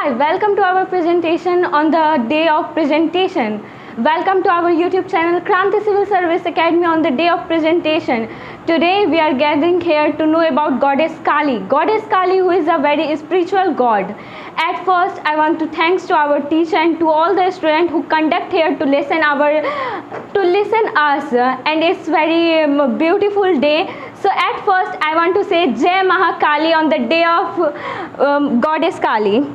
Hi, welcome to our presentation on the day of presentation. Welcome to our YouTube channel Kranti Civil Service Academy on the day of presentation. Today we are gathering here to know about Goddess Kali. Goddess Kali, who is a very spiritual god. At first, I want to thanks to our teacher and to all the students who conduct here to listen us, and it's very beautiful day. So at first, I want to say Jai Mahakali on the day of Goddess Kali.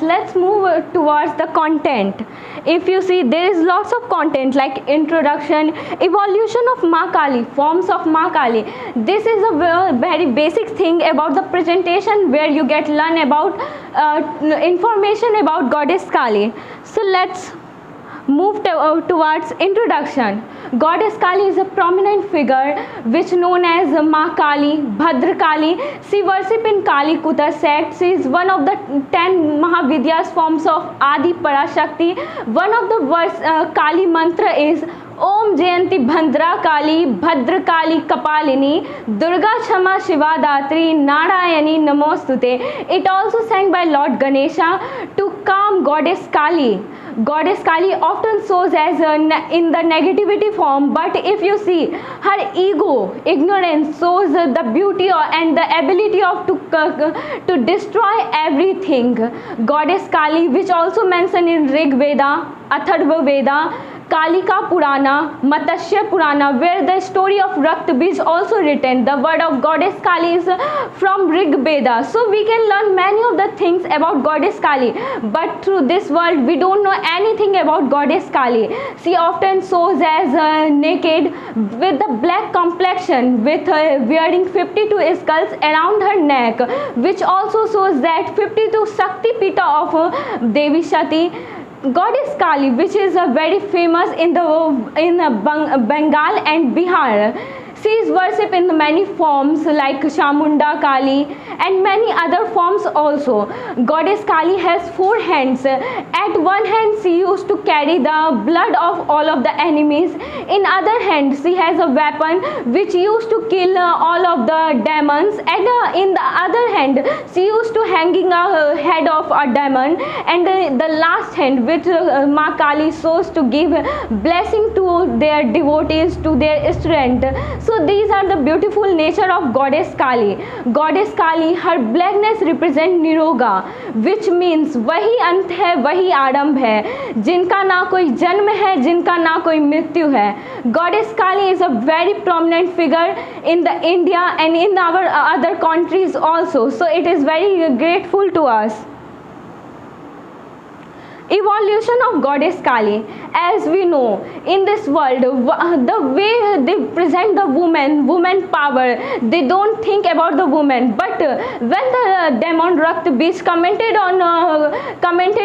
Let's move towards the content. If you see, there is lots of content like introduction, evolution of Ma Kali, forms of Ma Kali. This is a very basic thing about the presentation where you get learn about information about Goddess Kali. So let's move towards introduction. Goddess Kali is a prominent figure which known as Ma Kali, Bhadra Kali. She worshipped in Kali Kuta sect. She is one of the 10 Mahavidyas forms of Adi Parashakti. One of the Kali mantra is Om Jayanti Bhandra Kali, Bhadra Kali Kapalini, Durga Chama Shiva Datri, Narayani Namostute. It also sang by Lord Ganesha to calm Goddess Kali. Goddess Kali often shows as in the negativity form, but if you see her ego, ignorance shows the beauty and the ability of to destroy everything. Goddess Kali, which also mentioned in Rig Veda, Atharva Veda, Kalika Purana, Matsya Purana, where the story of Raktabij is also written. The word of Goddess Kali is from Rig Veda. So we can learn many of the things about Goddess Kali. But through this world, we don't know anything about Goddess Kali. She often shows as naked with the black complexion, with wearing 52 skulls around her neck, which also shows that 52 Shakti Pita of Devi Shati. Goddess Kali, which is very famous in Bengal and Bihar. She is worshipped in many forms like Chamunda Kali and many other forms also. Goddess Kali has 4 hands. At one hand, she used to carry the blood of all of the enemies. In other hand, she has a weapon which used to kill all of the demons. And in the other hand, she used to hanging a head of a demon. And the last hand, which Ma Kali shows to give blessing to their devotees, to their students. So these are the beautiful nature of Goddess Kali. Goddess Kali, her blackness represent Niroga, which means वही अंत है, वही आरंभ है, जिनका ना कोई जन्म है, जिनका ना कोई मृत्यु है. Goddess Kali is a very prominent figure in the India and in our other countries also. So it is very grateful to us. Evolution of Goddess Kali. As we know, in this world, the way they present the woman power, they don't think about the woman. But when the demon Raktabij commented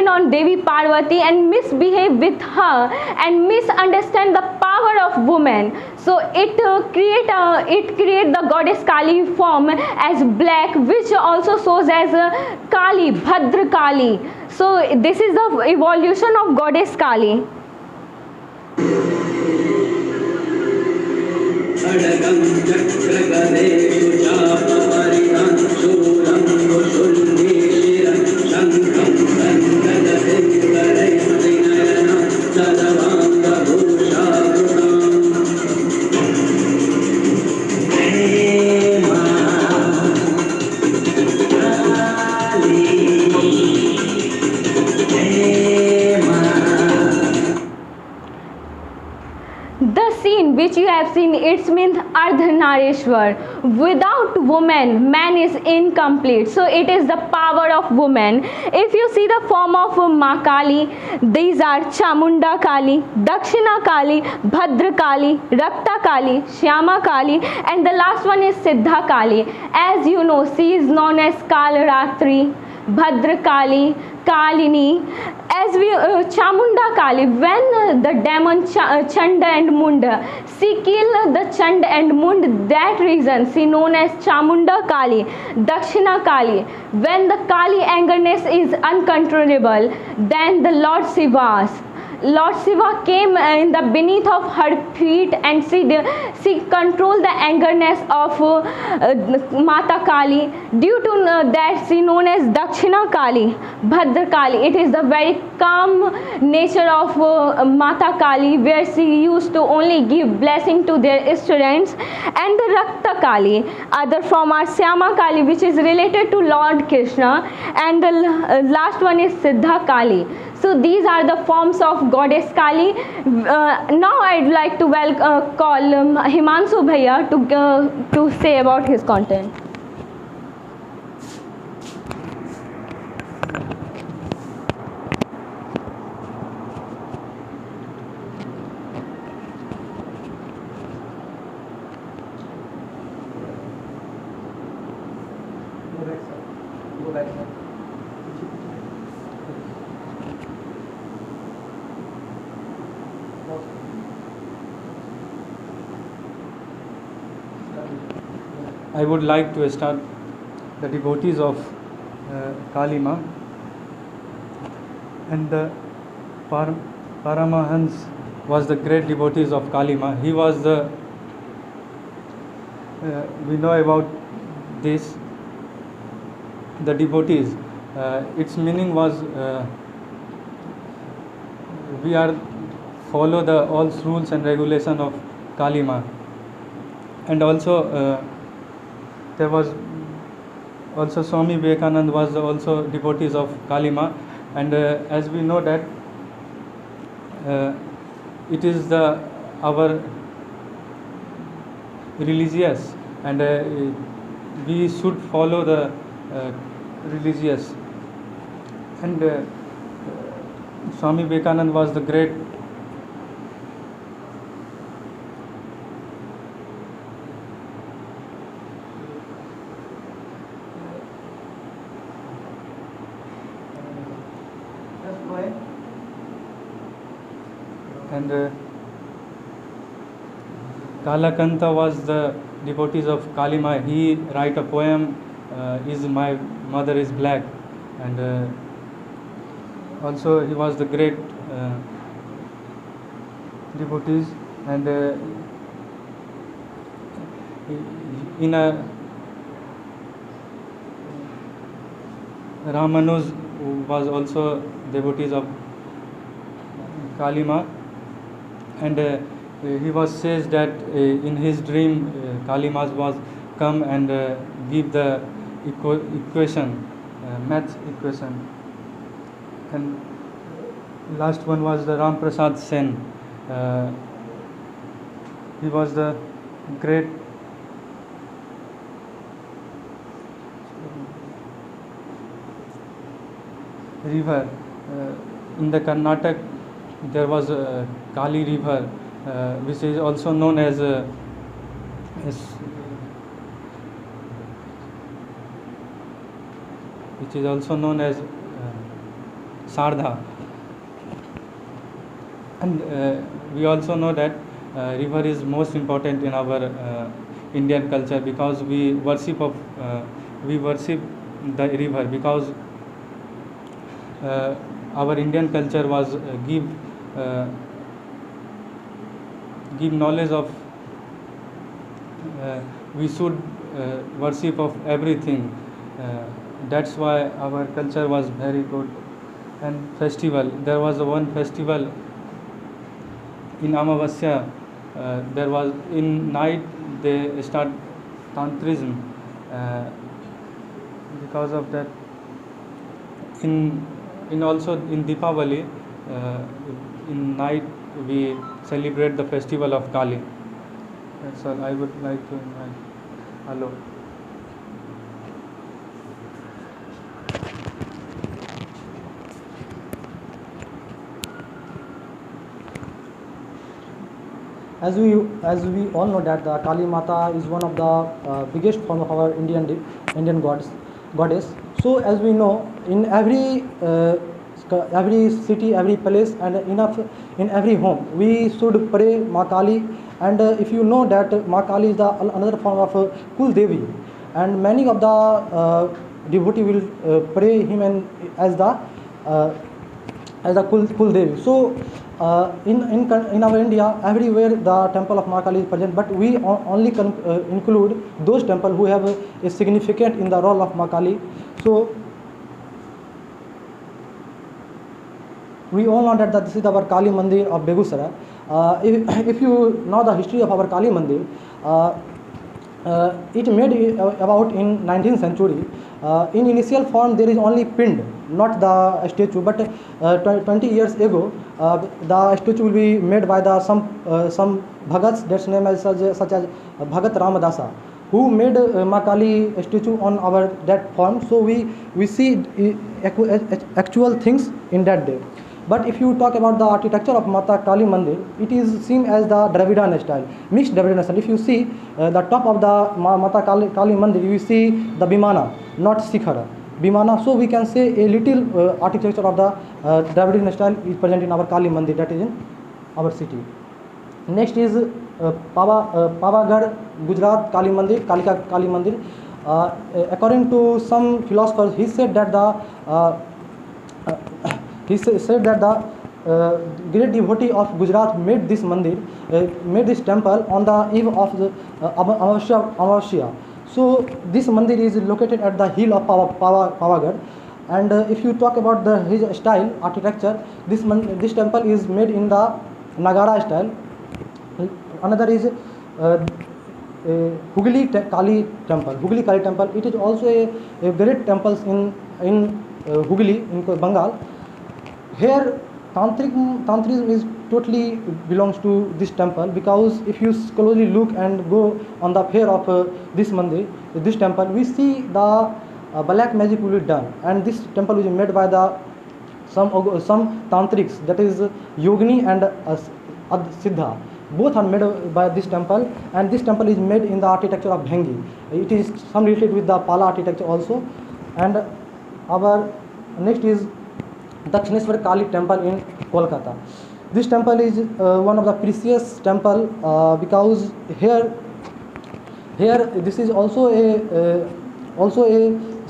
on Devi Parvati and misbehave with her and misunderstand the power of woman, so it create the Goddess Kali form as black, which also shows as Kali, Bhadra Kali. So this is the evolution of Goddess Kali. Which you have seen, it means Ardhanareshwar. without woman man is incomplete. So it is the power of woman. If you see the form of Ma Kali, these are Chamunda Kali, Dakshina Kali, Bhadra Kali, Rakta Kali, Shyama Kali, and the last one is Siddha Kali. As you know, she is known as Kalratri, Bhadra Kali, Kalini. As we Chamunda Kali, when the demon Chanda and Munda, she killed the Chanda and Mund. That reason she known as Chamunda Kali. Dakshina Kali, when the Kali angerness is uncontrollable, then the Lord Shiva came in the beneath of her feet, and she controlled the angerness of Mata Kali. Due to that, she known as Dakshina Kali, Bhadra Kali. It is the very calm nature of Mata Kali, where she used to only give blessing to their students. And the Rakta Kali, other from our Shyama Kali, which is related to Lord Krishna, and the last one is Siddha Kali. So these are the forms of goddess Kali. Now I'd like to call Himanshu Bhaiya to say about his content. Go back, sir. I would like to start the devotees of Kali Ma, and the Paramahans was the great devotees of Kali Ma. He was the we know about this, the devotees. Its meaning was we are follow the all rules and regulation of Kali Ma, and also there was also Swami Vivekananda was also devotees of Kali Ma, and as we know that it is the our religious, and we should follow the religious, and Swami Vivekananda was the great and Kalakanta was the devotees of Kali Ma. He write a poem, is my mother is black, and also he was the great devotees, and in a Ramanuj was also devotees of Kali Ma, and he was says that in his dream Kali Ma was come and give the equation, math equation, and last one was the Ram Prasad Sen. He was the great river in the Karnataka. There was a Kali river, which is also known as which is also known as Sardha, and we also know that river is most important in our Indian culture, because we worship the river, because our Indian culture was give knowledge of we should worship of everything. That's why our culture was very good. And festival, there was one festival in Amavasya. There was in night they start tantrism. Because of that, in also in Deepavali, in night we celebrate the festival of Kali. That's all I would like to invite. Hello. As we all know that the Kali Mata is one of the biggest form of our Indian goddess. So as we know, in every city, every place, and in every home, we should pray Ma Kali. And if you know that Ma Kali is the another form of Kul Devi, and many of the devotee will pray him and as the Kul Devi. So in our India, everywhere the temple of Ma Kali is present, but we only include those temples who have a significant in the role of Ma Kali. So we all know that this is our Kali Mandir of Begusara. If you know the history of our Kali Mandir, it made about in 19th century. In initial form there is only pind, not the statue, but 20 years ago the statue will be made by the some Bhagats, that's name as such as Bhagat Ramadasa, who made Ma Kali statue on our that form. So we see actual things in that day. But if you talk about the architecture of Mata Kali Mandir, it is seen as the Dravidian style, mixed Dravidian style. If you see the top of the Mata Kali Mandir, you see the Bimana, not Sikhara. Bimana, so we can say a little architecture of the Dravidian style is present in our Kali Mandir, that is in our city. Next is Pavagadh, Gujarat Kali Mandir, Kalika Kali Mandir. According to some philosophers, he said that the great devotee of Gujarat made this mandir, made this temple on the eve of the Amavasya. So this mandir is located at the hill of Pavagadh. And if you talk about his style, architecture, this temple is made in the Nagara style. Another is Hugli Kali temple. Hugli Kali temple. It is also a great temple in Hugli in Bengal. Here Tantrism is totally belongs to this temple, because if you closely look and go on the fair of this mandir, this temple, we see the black magic will be done, and this temple is made by some tantrics, that is Yogini and Siddha. Both are made by this temple, and this temple is made in the architecture of Bhengi. It is some related with the Pala architecture also. And our next is Dakshineshwar Kali temple in Kolkata. This temple is one of the precious temple, because here this is also a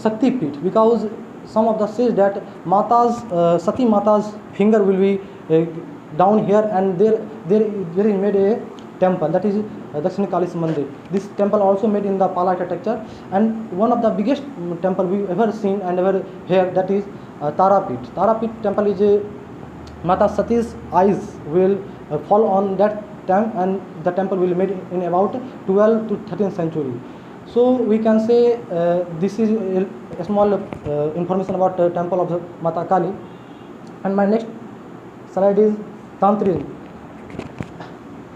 Shakti Pit, because some of the says that Sati Mata's finger will be down here, and there is made a temple, that is Dakshin Kali Mandir. This temple also made in the Pala architecture, and one of the biggest temple we ever seen and ever heard, that is Tarapit. Tarapit temple is Mata Sati's eyes will fall on that time, and the temple will be made in about 12th to 13th century. So we can say this is a small information about the temple of Mata Kali. And my next slide is Tantrism.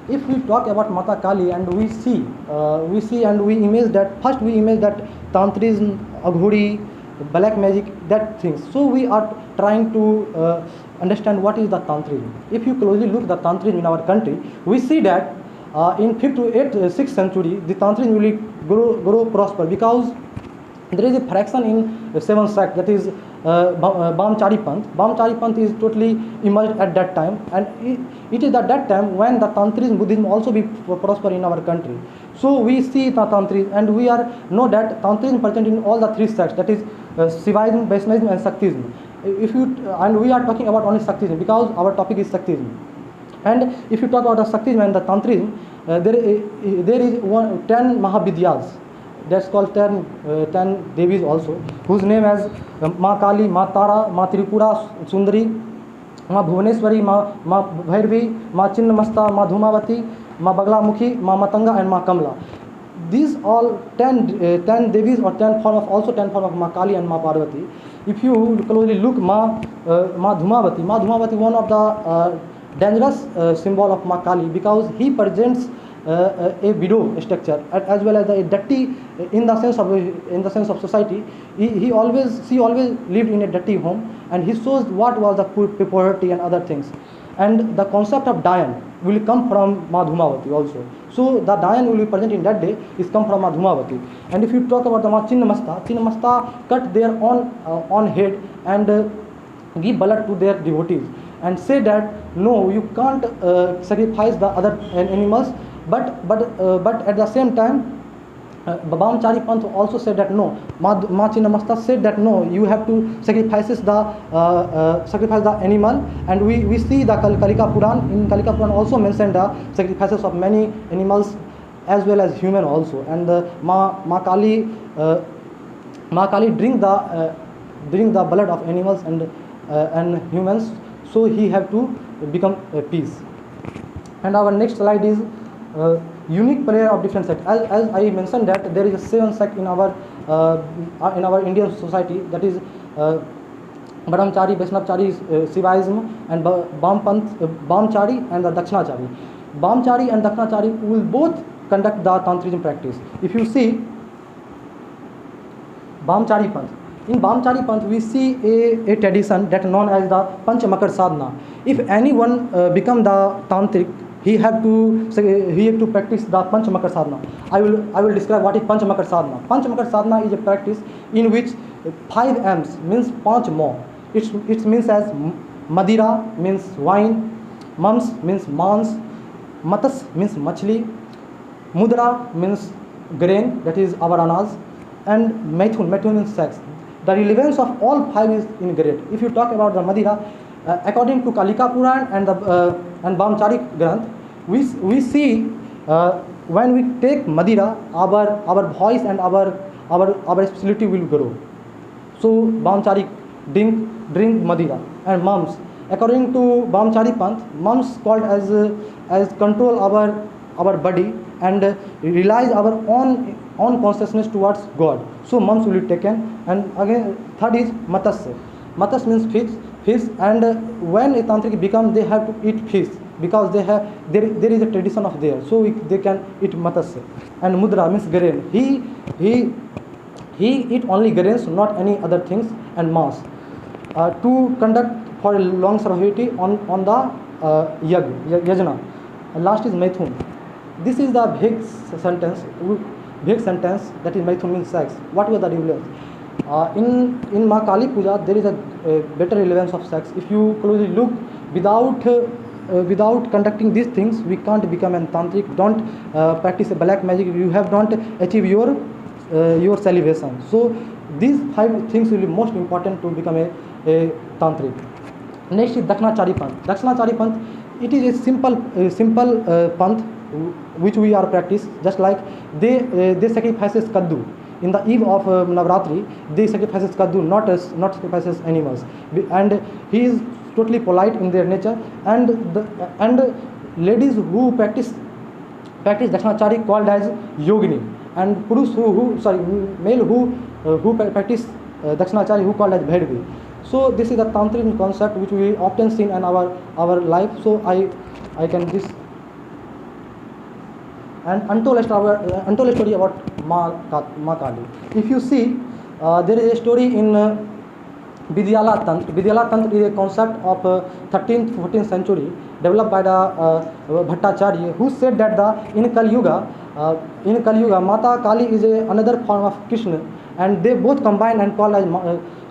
If we talk about Mata Kali and we see and we image that, first we image that Tantrism, Aghori, black magic, that things. So we are trying to understand what is the Tantrism. If you closely look the Tantrism in our country, we see that in 5th to 8th, 6th century, the Tantrism will grow prosper, because there is a fraction in the 7th sect, that is Brahmachari Panth. Brahmachari Panth is totally emerged at that time, and it is at that time when the Tantrism, Buddhism also be prosper in our country. So we see the Tantrism, and we know that Tantrism present in all the three sects, that is Shivaism, Vaishnavism and Shaktism. And we are talking about only Shaktism, because our topic is Shaktism. And if you talk about the Shaktism and the Tantrism, there is 10 Mahavidyas, that's called 10 Devis also, whose name as Ma Kali, Ma Tara, Ma Tripura Sundari, Ma Bhuvaneshwari, Ma Bhairavi, Ma Chinnamasta, Ma Dhumavati, Ma Baglamukhi, Ma Matanga and Ma Kamla. These all 10 Devis or 10 form of, also 10 form of Ma Kali and Ma Parvati. If you closely look, Ma Dhumavati, one of the dangerous symbol of Ma Kali, because he presents a widow structure, as well as a dirty in the sense of society. She always lived in a dirty home, and he shows what was the poverty and other things. And the concept of Dayan will come from Ma Dhumavati also. So the Dayan will be present in that day is come from Ma Dhumavati. And if you talk about the Ma Chinnamasta cut their own head and give blood to their devotees and say that no, you can't sacrifice the other animals, but at the same time Babamchari Panth also said that no, Ma Chinnamasta said that no, you have to sacrifice the animal. And we see the Kalika Puran. In Kalika Puran also mentioned the sacrifices of many animals as well as human also. And Ma Kali drink the blood of animals and humans, so he have to become peace. And our next slide is unique prayer of different sects. As I mentioned that there is a 7 sect in our Indian society, that is Brahmachari, Vaishnavachari, Shivaism, and Bamchari and the Dakshinachari. Bamchari and Dakshinachari will both conduct the Tantrism practice. If you see Bamchari Panth, in Bamchari Panth we see a tradition that known as the Panchamakar Sadhana. If anyone become the Tantric, he have to practice the Panchamakar Sadhana. I will describe what is Panchamakar Sadhana. Panchamakar Sadhana is a practice in which 5 M's means Panch Mo. It means as Madira means wine, Mams means mans, Matas means machli, Mudra means grain, that is our anas, and Maithun means sex. The relevance of all 5 is in great. If you talk about the Madira, according to Kalika Puran and Bamchari Granth, we see when we take Madira, our voice and our spirituality will grow. So Bamchari drink Madira. And Mums, according to Bamchari Panth, Mums called as control our body and realize our own consciousness towards God. So Mums will be taken. And again, third is Matas. Matas means fish, and when a tantric become, they have to eat fish because there is a tradition of there, so they can eat matas. And Mudra means grain. He eat only grains, not any other things. And Mas to conduct for a long survivability on the yajna. And last is Maithun. This is the big sentence, that is Maithun means sex. What was the relevance? In Ma Kali Puja, there is a better relevance of sex. If you closely look, without conducting these things, we can't become an tantric. Don't practice a black magic. You have not achieved your salvation. So these 5 things will be most important to become a tantric. Next is Dakshinachari Panth. Dakshinachari Panth, it is a simple panth which we are practice. Just like they sacrifices kaddu. In the eve of Navratri, they sacrifices kaddu, not sacrifices animals. And he is totally polite in their nature. And ladies who practice Dakshinachari called as yogini. And Purush male who practice Dakshinachari who called as bhairavi. So this is the tantric concept which we often see in our life. So I can this. And untold story about Ma Kali. If you see, there is a story in Vidyala Tantra. Vidyala Tantra is a concept of 13th, 14th century developed by the Bhattacharya, who said that in Kali Yuga, Mata Kali is another form of Krishna, and they both combine and call as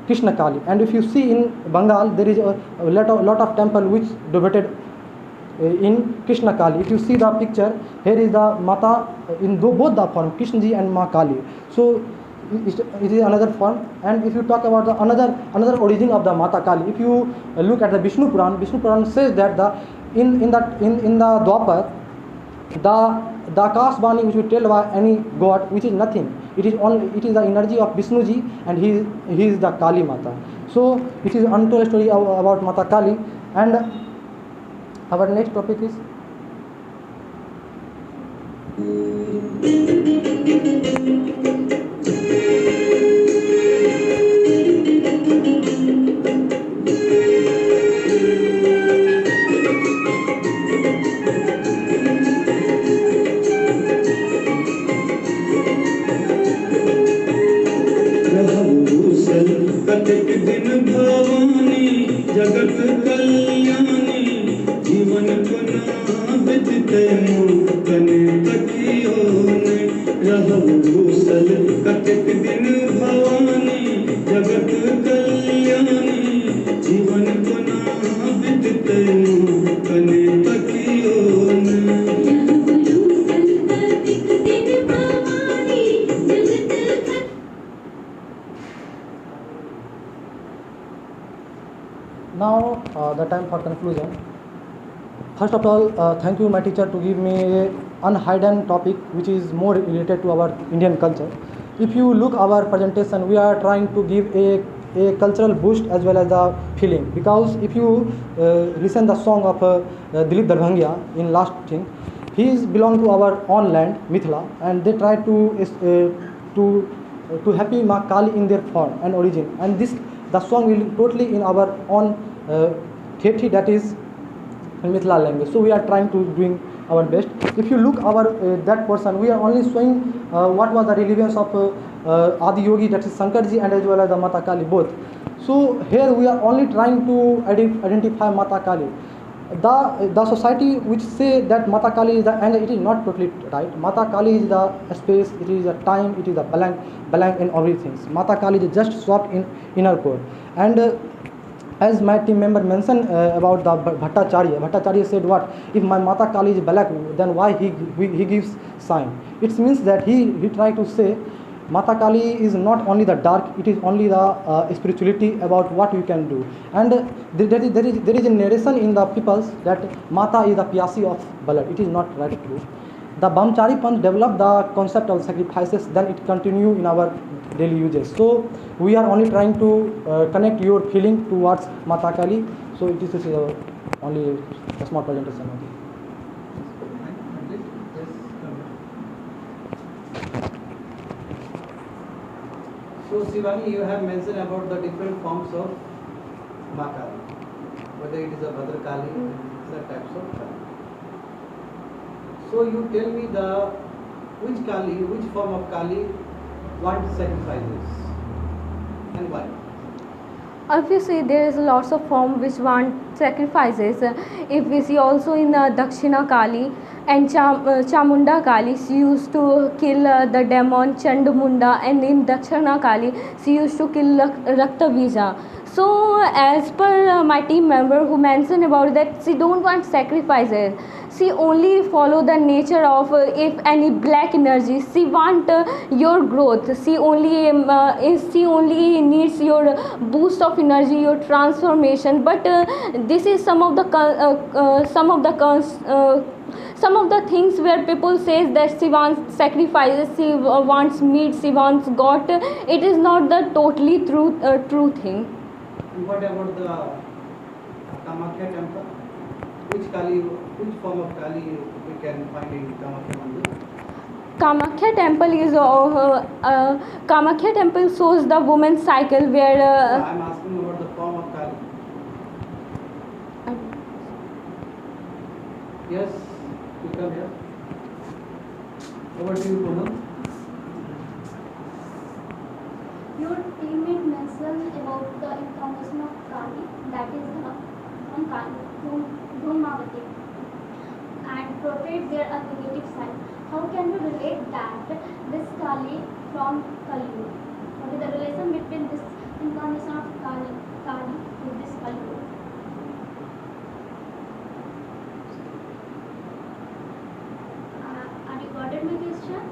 Krishna Kali. And if you see in Bengal, there is a lot of temple which devoted in Krishna Kali. If you see the picture, here is the Mata in both the form, Krishna Ji and Ma Kali. So it is another form. And if you talk about the another origin of the Mata Kali, if you look at the Vishnu Puran says that in the Dwapar, the Akashvani which we tell by any god, which is nothing. It is the energy of Vishnu Ji, and he is the Kali Mata. So it is untold story about Mata Kali. And our next topic is दिन भवानी जगत कल्याणी जीवन को नाबित तेमु कने तकियो ने रहब घूसल कटक दिन भवानी जगत कल्याणी जीवन को नाबित तेमु कने तकियो ने Now the time for conclusion. First of all, thank you my teacher to give me a unhidden topic which is more related to our Indian culture. If you look our presentation, we are trying to give a cultural boost as well as a feeling, because if you listen the song of Dilip Darbhangia in last thing, he is belong to our own land Mithila, and they try to happy Ma Kali in their form and origin, and the song will totally in our own theatre, that is in Mithila language. So we are trying to doing our best. If you look our that person, we are only showing what was the relevance of Adi Yogi, that is Shankarji, and as well as the Mata Kali both. So here we are only trying to identify Mata Kali. The society which say that Mata Kali is the anger, it is not totally right. Mata Kali is the space, it is the time, it is the blank in everything. Mata Kali is just soft in inner core. And as my team member mentioned about the Bhattacharya said what? If my Mata Kali is black, then why he gives sign? It means that he tried to say Mata Kali is not only the dark, it is only the spirituality about what you can do. And there is a narration in the peoples that Mata is the Pyasi of blood. It is not right true. The Brahmachari Panth developed the concept of sacrifices, then it continue in our daily uses. So we are only trying to connect your feeling towards Mata Kali. So it is only a small presentation. So Shivani, you have mentioned about the different forms of Ma Kali, whether it is a Bhadrakali, other types of Kali. So you tell me which form of Kali want sacrifices and why? Obviously, there is lots of form which want sacrifices. If we see also in Dakshina Kali and Chamunda Kali, she used to kill the demon Chandamunda, and in Dakshina Kali, she used to kill Raktavija. So, as per my team member who mentioned about that, she don't want sacrifices. She only follow the nature of if any black energy. She want your growth. She only needs your boost of energy, your transformation. But this is some of the things where people says that she wants sacrifices, she wants meat, she wants God. It is not the totally true thing. And what about the Kamakhya temple? Which form of Kali we can find in Kamakhya Mandir? Kamakhya temple shows the woman's cycle where. I am asking about the form of Kali. Yes, you come here. Over to you, Poonam. Your teammate mentioned about the incarnation of Kali, that is from Kali, Dhrumavati, and portrayed their negative side. How can we relate that this Kali from Kali? What is the relation between this incarnation of Kali with this Kali? Are you got it, my question?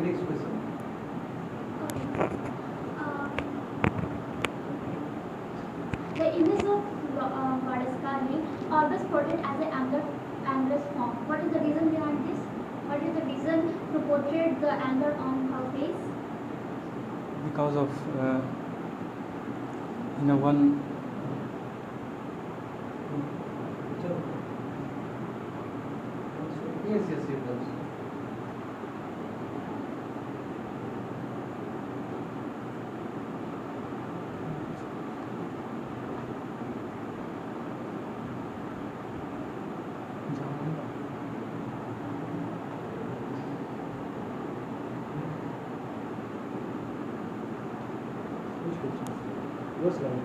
Next question. The image of goddess Kali always portrayed as an anger's form. What is the reason behind this? What is the reason to portray the anger on her face? Because of one. Yes, it does. Your slide.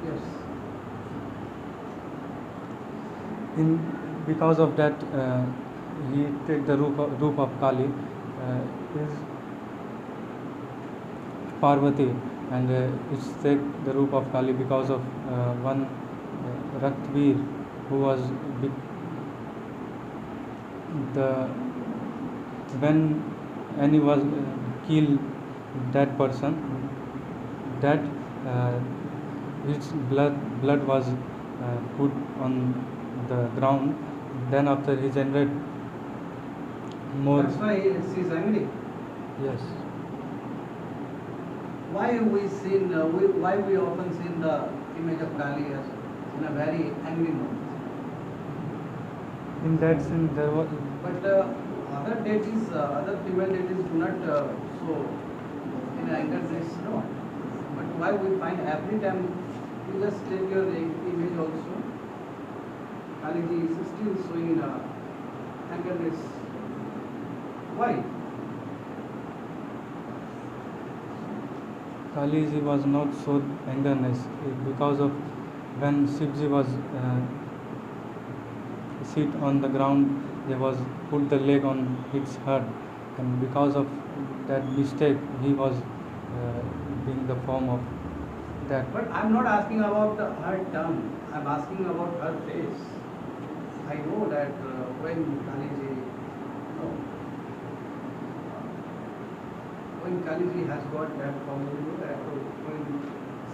Yes. Because of that, he take the roof of Kali is Parvati, and it's take the roof of Kali because of one Raktveer who was when any was kill that person, that his blood was put on the ground. Then after he generated more. That's why she's angry. Yes. Why we often seen the image of Kali as in a very angry mood? In that sense, there was. But other deities, other female deities do not show in anger dress, no. But why we find every time you just take your image also, Kaliji is still showing in anger dress. Why? Kaliji was not so angerness because of when Shivji was sit on the ground, they was put the leg on its head, and because of that mistake, he was being the form of that. But I'm not asking about her tongue. I'm asking about her face. I know that when Kaliji, no, when Kaliji has got that form, you know that when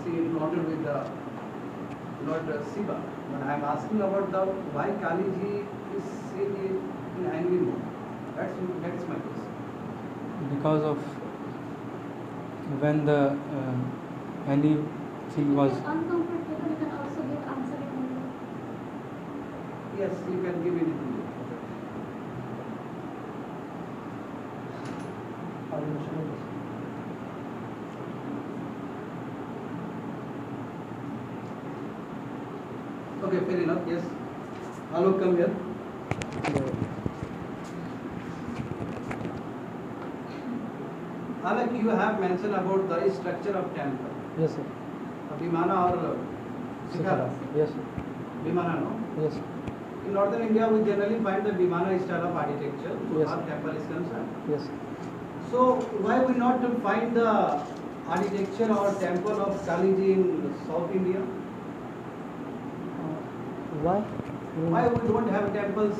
she encountered with the Lord Shiva. But I'm asking about the why Kaliji is seen in angry mood. That's my question. Because of when the anything was. If you're uncomfortable, you can also give answer in Hindi. Yes, you can give anything. Okay, fair enough. Yes. Alok, come here. Alok, you have mentioned about the structure of temple. Yes, sir. Vimana or Shikhara? Yes, sir. Vimana, no? Yes, sir. In northern India, we generally find the Vimana style of architecture so Yes. our temple is concerned. Yes. So, why we not find the architecture or temple of Kaliji in South India? Why? Why we don't have temples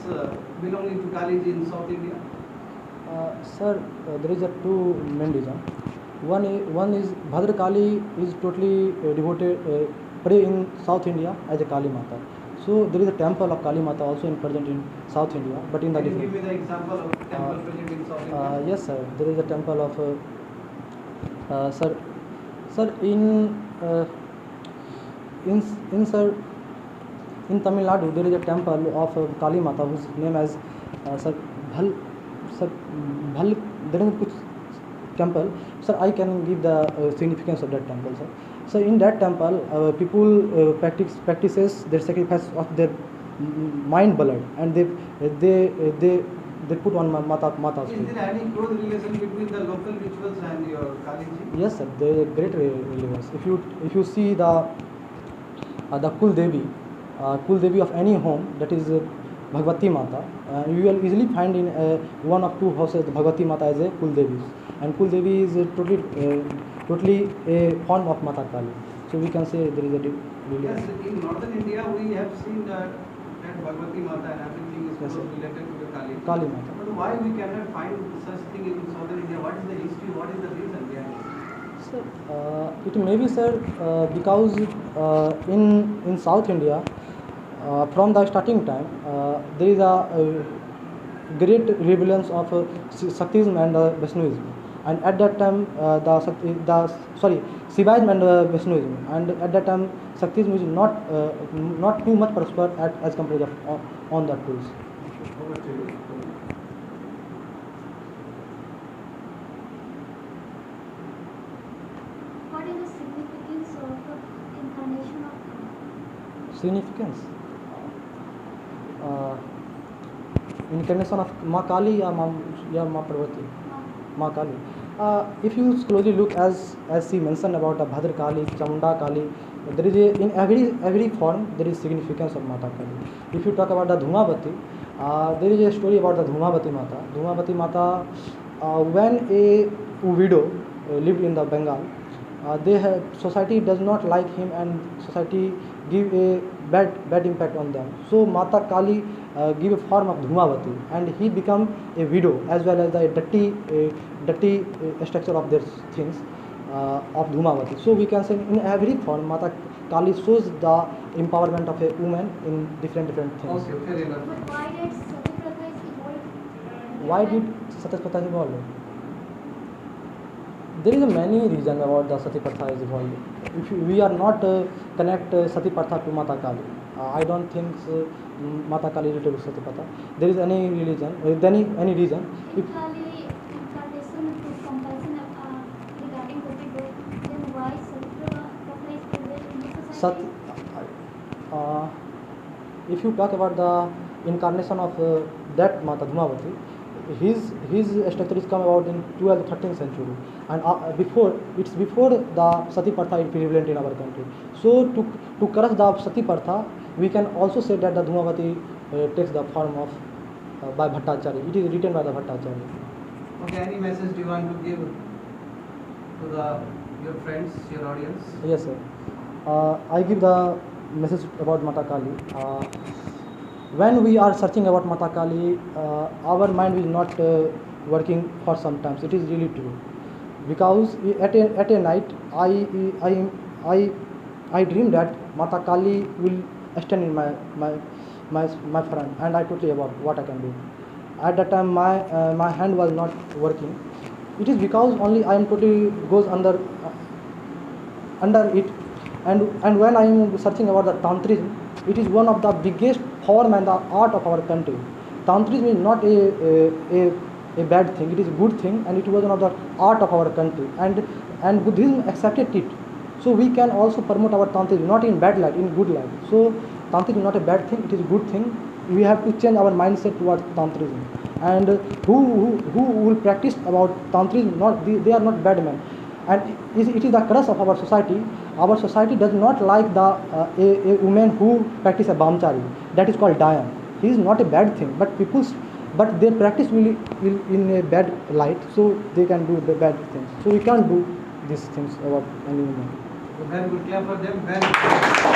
belonging to Kaliji in South India? Sir, there is a two main reason. One is Bhadrakali is totally devoted, pray in South India as a Kali Mata. So there is a temple of Kali Mata also present in South India, but in the Can you give different. me the example of temple present in South India? Yes, sir. There is a temple of sir in Tamil Nadu there is a temple of Kali Mata whose name as sir Bhal. There is कुछ temple. Sir, I can give the significance of that temple, sir. So in that temple, people practices their sacrifice of their mind blood, and they put on Mata's Is feet. there any close relation between the local rituals and your Kaliji? Yes, sir. There is a great relevance. If you see the Kul Devi of any home, that is Bhagavati Mata, you will easily find in one of two houses the Bhagavati Mata as a Kul Devi, and Kul Devi is totally a form of Mata Kali. So we can say there is a Yes, relevance. in northern India we have seen that Bhagavati Mata and everything is Yes, sir. related to the Kali. Kali Mata. But why we cannot find such thing in southern India? What is the history? What is the reason behind it? Sir, it may be, sir, because in South India, from the starting time, there is a great relevance of Shaktism and Vaishnavism, and at that time Shivaism and Vaishnavism, and at that time Shaktism is not too much prospered as compared on that tools. Over to you. What is the significance of incarnation of Kali? significance. Incarnation of Ma Kali या Ma Parvati, Ma Kali. If you closely look, as she mentioned about the Bhadra Kali, Chamunda Kali, there is in every form there is significance of Mata Kali. If you talk about the Dhumavati, there is a story about the Dhumavati Mata. Dhumavati Mata, when a widow lived in the Bengal, society does not like him, and society give a bad impact on them. So Mata Kali give a form of Dhumavati, and he become a widow as well as the dirty structure of their things of Dhumavati. So we can say in every form Mata Kali shows the empowerment of a woman in different things. Okay, fair enough. But why did Sati Pratha is evolved? Why did Sati Pratha evolve? There is a many reason about the Sati Pratha is evolved. If we are not connect Sati Pratha to Mata Kali, I don't think Mata Kali related to Sati Pratha. There is any religion, any reason. If Kali incarnation to compulsion regarding Gopi birth, then why Sati Pratha is prevalent in the society? If you talk about the incarnation of that Mata Dhumavati, his structure is come about in 12th 13th century, and before the Sati Pratha is prevalent in our country. So to crush the Sati Pratha, we can also say that the Dhumavati takes the form of by Bhattacharya. It is written by the Bhattacharya. Okay, any message do you want to give to your friends, your audience? Yes, sir. I give the message about Mata Kali. When we are searching about Mata Kali, our mind is not working for some times. It is really true, because at a night I dream that Mata Kali will stand in my front, and I totally about what I can do. At that time my hand was not working. It is because only I am totally goes under it, and when I am searching about the Tantrism, it is one of the biggest form and the art of our country. Tantrism is not a bad thing; it is a good thing, and it was one of the art of our country. And Buddhism accepted it, so we can also promote our Tantrism not in bad light, in good light. So Tantrism is not a bad thing; it is a good thing. We have to change our mindset towards Tantrism. And who will practice about Tantrism? They are not bad men. And it is the curse of our society. Our society does not like a woman who practice a brahmachari. That is called Dayan. He is not a bad thing, but their practice will in a bad light, so they can do the bad things. So we can't do these things about any woman. Very good, clap for them. Very good.